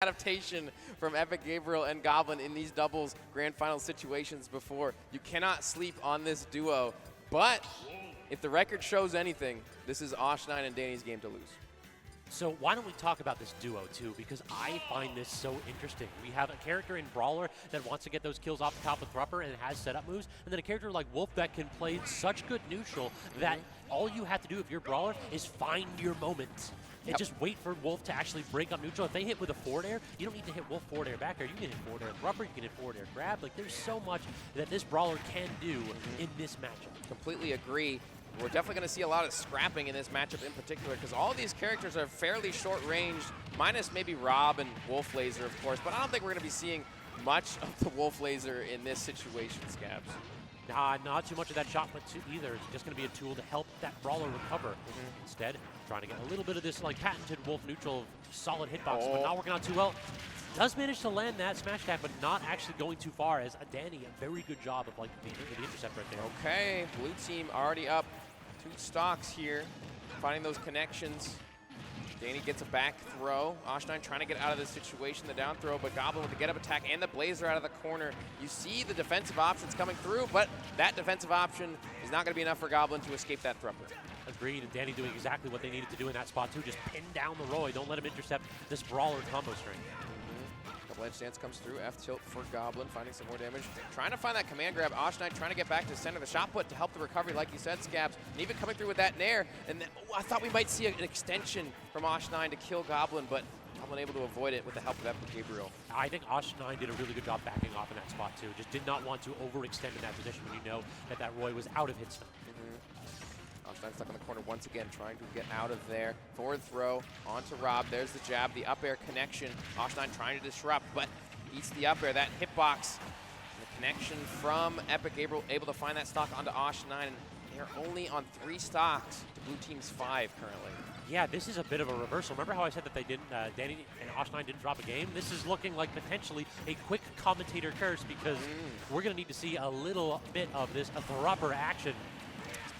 adaptation from Epic Gabriel and Goblin in these doubles grand final situations before. You cannot sleep on this duo, but if the record shows anything, this is Osh9 and Dany's game to lose. So why don't we talk about this duo too, because I find this so interesting. We have a character in Brawler that wants to get those kills off the top of Thrupper and has setup moves, and then a character like Wolf that can play such good neutral that all you have to do if you're Brawler is find your moment. And just wait for Wolf to actually break up neutral. If they hit with a forward air, you don't need to hit Wolf forward air back air. You can hit forward air Thrupper, you can hit forward air grab. Like, there's so much that this Brawler can do in this matchup. Completely agree. We're definitely going to see a lot of scrapping in this matchup in particular because all of these characters are fairly short-ranged, minus maybe Rob and Wolf Laser, of course, but I don't think we're going to be seeing much of the Wolf Laser in this situation, Scabs. Nah, not too much of that shot put either. It's just going to be a tool to help that Brawler recover. Instead, trying to get a little bit of this like patented Wolf neutral solid hitbox, but not working out too well. Does manage to land that smash attack, but not actually going too far as Dany, a very good job of like the intercept right there. Okay, blue team already up 2 stocks here, finding those connections. Dany gets a back throw. Osh9 trying to get out of this situation, the down throw, but Goblin with the get-up attack and the Blazer out of the corner. You see the defensive options coming through, but that defensive option is not going to be enough for Goblin to escape that Thrupper. Agreed, and Dany doing exactly what they needed to do in that spot too. Just pin down the Roy. Don't let him intercept this Brawler combo string. Double edge stance comes through. F tilt for Goblin, finding some more damage. Trying to find that command grab. Osh9 trying to get back to the center. The shot put to help the recovery, like you said, Scabs. And even coming through with that nair. And then, I thought we might see an extension from Osh9 to kill Goblin, but Goblin able to avoid it with the help of Epic Gabriel. I think Osh9 did a really good job backing off in that spot too. Just did not want to overextend in that position when you know that that Roy was out of hit stun. Osh9 stuck in the corner once again, trying to get out of there. Forward throw onto Rob. There's the jab, the up air connection. Osh9 trying to disrupt, but eats the up air. That hitbox, the connection from Epic Gabriel, able to find that stock onto Osh9. And they're only on 3 stocks to blue team's 5 currently. Yeah, this is a bit of a reversal. Remember how I said that they didn't, Dany and Osh9 didn't drop a game? This is looking like potentially a quick commentator curse because we're going to need to see a little bit of this Thrupper action.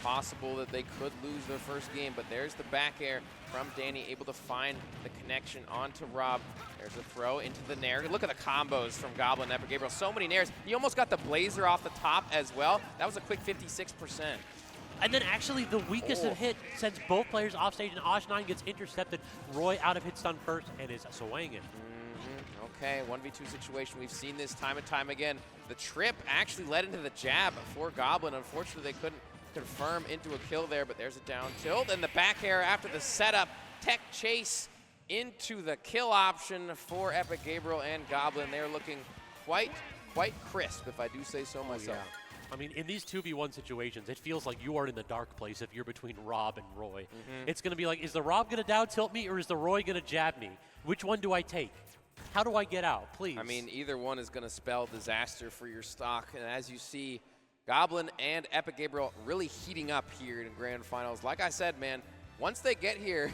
Possible that they could lose their first game, but there's the back air from Dany, able to find the connection onto Rob. There's a throw into the nair. Look at the combos from Goblin and Epic Gabriel. So many nairs. He almost got the Blazer off the top as well. That was a quick 56%. And then actually the weakest of hit sends both players off stage, and Osh9 gets intercepted. Roy out of hit stun first and is swinging. Okay, 1v2 situation. We've seen this time and time again. The trip actually led into the jab for Goblin. Unfortunately, they couldn't confirm into a kill there, but there's a down tilt, and the back air after the setup. Tech chase into the kill option for Epic Gabriel and Goblin. They're looking quite crisp, if I do say so myself. I mean, in these 2v1 situations, it feels like you are in the dark place if you're between Rob and Roy. It's going to be like, is the Rob going to down tilt me or is the Roy going to jab me? Which one do I take? How do I get out, please? I mean, either one is going to spell disaster for your stock, and as you see, Goblin and Epic Gabriel really heating up here in grand finals. Like I said, man, once they get here,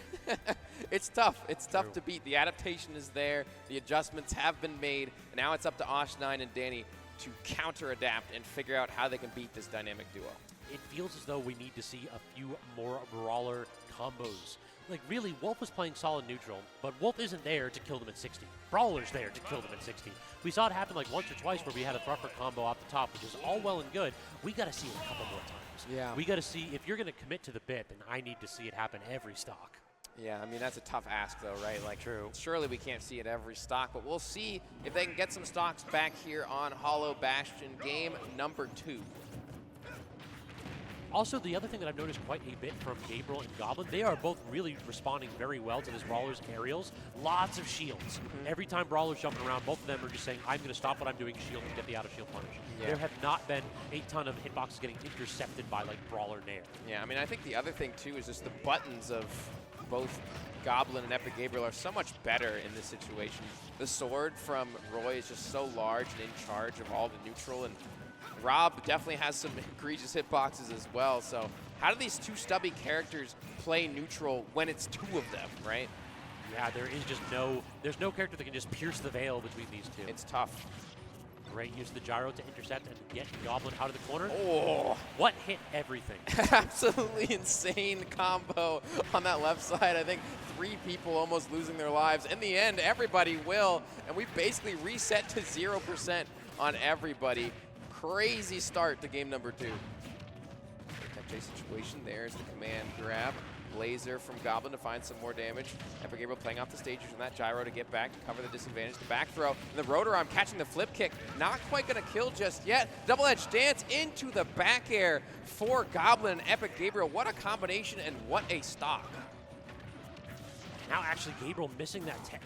it's tough. It's tough to beat. The adaptation is there. The adjustments have been made. And now it's up to Osh9 and Dany to counter-adapt and figure out how they can beat this dynamic duo. It feels as though we need to see a few more Brawler combos. Like, really, Wolf was playing solid neutral, but Wolf isn't there to kill them at 60. Brawler's there to kill them at 60. We saw it happen like once or twice where we had a Thrupper combo off the top, which is all well and good. We got to see it a couple more times. Yeah. We got to see, if you're going to commit to the bit, then I need to see it happen every stock. Yeah, I mean, that's a tough ask, though, right? Like, true. Surely we can't see it every stock, but we'll see if they can get some stocks back here on Hollow Bastion, game number 2. Also, the other thing that I've noticed quite a bit from Gabriel and Goblin, they are both really responding very well to this Brawler's aerials. Lots of shields. Every time Brawler's jumping around, both of them are just saying, I'm going to stop what I'm doing, shield, and get the out-of-shield punish. There have not been a ton of hitboxes getting intercepted by, like, Brawler nair. Yeah, I mean, I think the other thing, too, is just the buttons of both Goblin and Epic Gabriel are so much better in this situation. The sword from Roy is just so large and in charge of all the neutral, and Rob definitely has some egregious hitboxes as well. So how do these 2 stubby characters play neutral when it's 2 of them, right? Yeah, there is just there's no character that can just pierce the veil between these 2. It's tough. Great use of the gyro to intercept and get Goblin out of the corner. Oh, What hit everything? absolutely insane combo on that left side. I think 3 people almost losing their lives. In the end, everybody will, and we basically reset to 0% on everybody. Crazy start to game number 2. That chase situation, there's the command grab. Laser from Goblin to find some more damage. Epic Gabriel playing off the stage using that gyro to get back to cover the disadvantage. The back throw, and the rotor arm catching the flip kick. Not quite going to kill just yet. Double-edged dance into the back air for Goblin and Epic Gabriel. What a combination and what a stock. Now actually Gabriel missing that tech,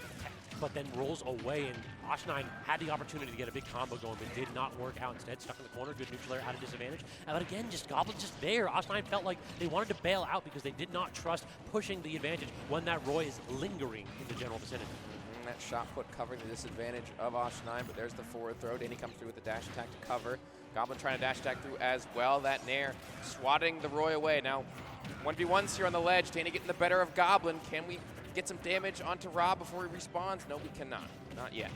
but then rolls away, and Osh9 had the opportunity to get a big combo going, but did not work out. Instead, stuck in the corner, good neutral air, out of disadvantage. But again, just Goblin just there. Osh9 felt like they wanted to bail out because they did not trust pushing the advantage when that Roy is lingering in the general vicinity. That shot put covering the disadvantage of Osh9, but there's the forward throw. Dany comes through with the dash attack to cover. Goblin trying to dash attack through as well. That Nair swatting the Roy away. Now, 1v1s here on the ledge. Dany getting the better of Goblin. Can we get some damage onto Rob before he respawns? No, we cannot. Not yet.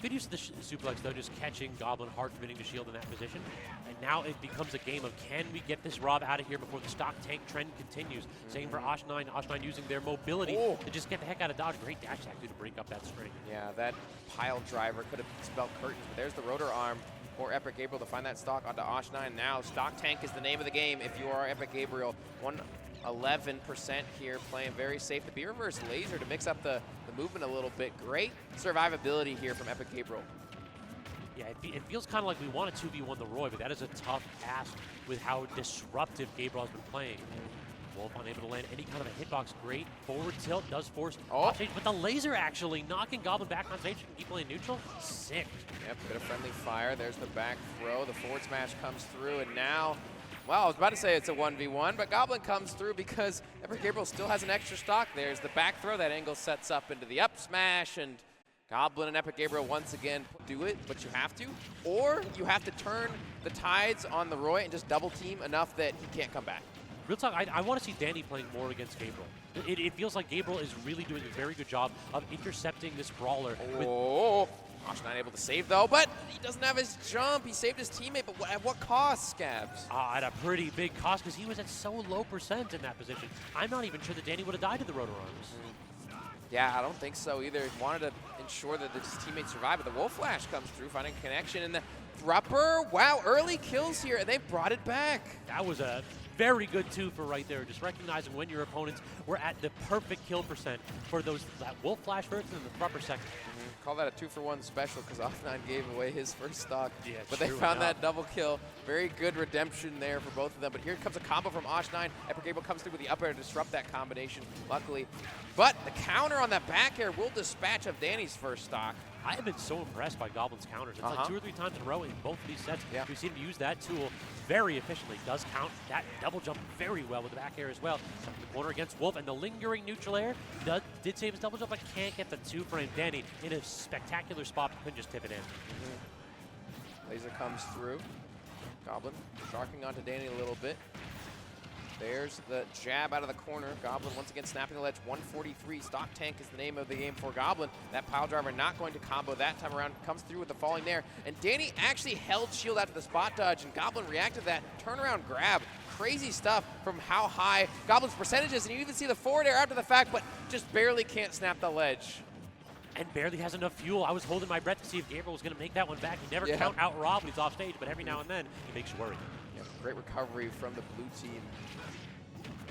Good use of the suplex, though, just catching Goblin, hard committing to shield in that position. And now it becomes a game of, can we get this Rob out of here before the stock tank trend continues? Same for Osh9. Osh9 using their mobility to just get the heck out of dodge. Great dash attack to break up that string. Yeah, that pile driver could have spelled curtains, but there's the rotor arm for Epic Gabriel to find that stock onto Osh9. Now, stock tank is the name of the game if you are Epic Gabriel. 11% here, playing very safe. The B-reverse laser to mix up the movement a little bit. Great survivability here from Epic Gabriel. Yeah, it feels kind of like we want to 2v1 the Roy, but that is a tough ask with how disruptive Gabriel has been playing. Wolf unable to land any kind of a hitbox. Great forward tilt does force off stage, but the laser actually knocking Goblin back on stage and keep playing neutral. Sick. Yep, bit of friendly fire. There's the back throw. The forward smash comes through, and now, well, I was about to say it's a 1v1, but Goblin comes through because Epic Gabriel still has an extra stock. There's the back throw. That angle sets up into the up smash, and Goblin and Epic Gabriel once again do it, but you have to. Or you have to turn the tides on the Roy and just double team enough that he can't come back. Real talk, I want to see Dany playing more against Gabriel. It feels like Gabriel is really doing a very good job of intercepting this brawler. Osh9 able to save though, but he doesn't have his jump. He saved his teammate, but at what cost, Scabs? At a pretty big cost, because he was at so low percent in that position. I'm not even sure that Dany would have died to the rotor arms. Yeah, I don't think so either. He wanted to ensure that his teammates survive, but the Wolf Flash comes through, finding a connection, and the Thrupper, wow, early kills here, and they brought it back. That was a very good twofer right there, just recognizing when your opponents were at the perfect kill percent for that Wolf Flash first and the Thrupper second. Call that a 2-for-1 special because Osh9 gave away his first stock. Yeah, but they found that double kill. Very good redemption there for both of them. But here comes a combo from Osh9. Epic Gabriel comes through with the up air to disrupt that combination, luckily. But the counter on that back air will dispatch of Dany's first stock. I have been so impressed by Goblin's counters. It's like 2 or 3 times in a row in both of these sets. We've seen him use that tool very efficiently. Does count that double jump very well with the back air as well. Stuck in the corner against Wolf, and the lingering neutral air did save his double jump, but can't get the 2-frame. Dany in a spectacular spot, couldn't just tip it in. Laser comes through. Goblin sharking onto Dany a little bit. There's the jab out of the corner. Goblin once again snapping the ledge. 143. Stock tank is the name of the game for Goblin. That pile driver not going to combo that time around. Comes through with the falling there. And Dany actually held shield after the spot dodge, and Goblin reacted to that turnaround grab. Crazy stuff from how high Goblin's percentages, and you even see the forward air after the fact, but just barely can't snap the ledge. And barely has enough fuel. I was holding my breath to see if Gabriel was going to make that one back. He never count out Rob when he's off stage, but every now and then he makes you worry. Yeah, great recovery from the blue team.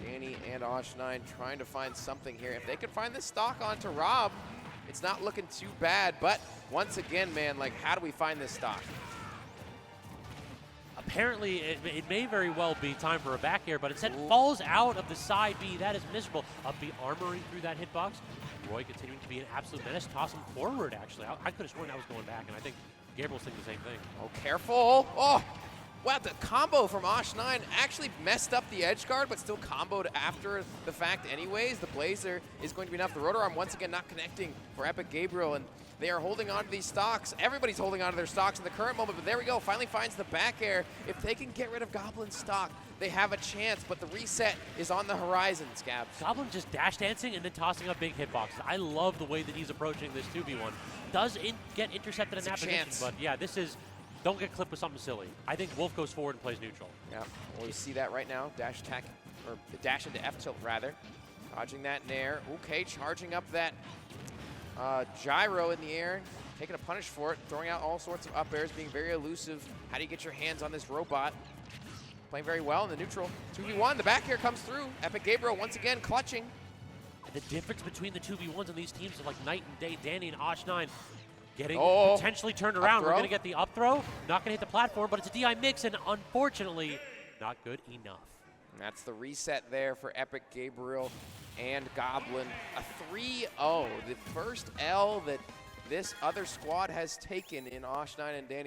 Dany and Osh9 trying to find something here. If they could find this stock onto Rob, it's not looking too bad. But once again, man, like, how do we find this stock? Apparently, it may very well be time for a back air, but instead falls out of the side B. That is miserable. Up B armoring through that hitbox. Roy continuing to be an absolute menace. Toss him forward, actually. I could have sworn that was going back, and I think Gabriel's thinking the same thing. Oh, careful. Oh, wow, the combo from Osh9 actually messed up the edge guard, but still comboed after the fact anyways. The Blazer is going to be enough. The rotor arm once again not connecting for Epic Gabriel, and They are holding on to these stocks. Everybody's holding on to their stocks in the current moment, but there we go. Finally finds the back air. If they can get rid of Goblin's stock, they have a chance, but the reset is on the horizon, Scabs. Goblin just dash dancing and then tossing up big hitboxes. I love the way that he's approaching this 2v1. Does get intercepted in that position, but yeah, this is, don't get clipped with something silly. I think Wolf goes forward and plays neutral. Yeah, well, we see that right now. Dash attack, or dash into F-tilt rather. Dodging that nair. Okay, charging up that gyro in the air. Taking a punish for it, throwing out all sorts of up airs, being very elusive. How do you get your hands on this robot? Playing very well in the neutral. 2v1, the back air comes through. Epic Gabriel once again clutching. And the difference between the 2v1s on these teams are like night and day. Dany and Osh9 getting potentially turned around. We're going to get the up throw. Not going to hit the platform, but it's a DI mix, and unfortunately, not good enough. And that's the reset there for Epic Gabriel and Goblin. A 3-0, the first L that this other squad has taken in Osh9 and Dany.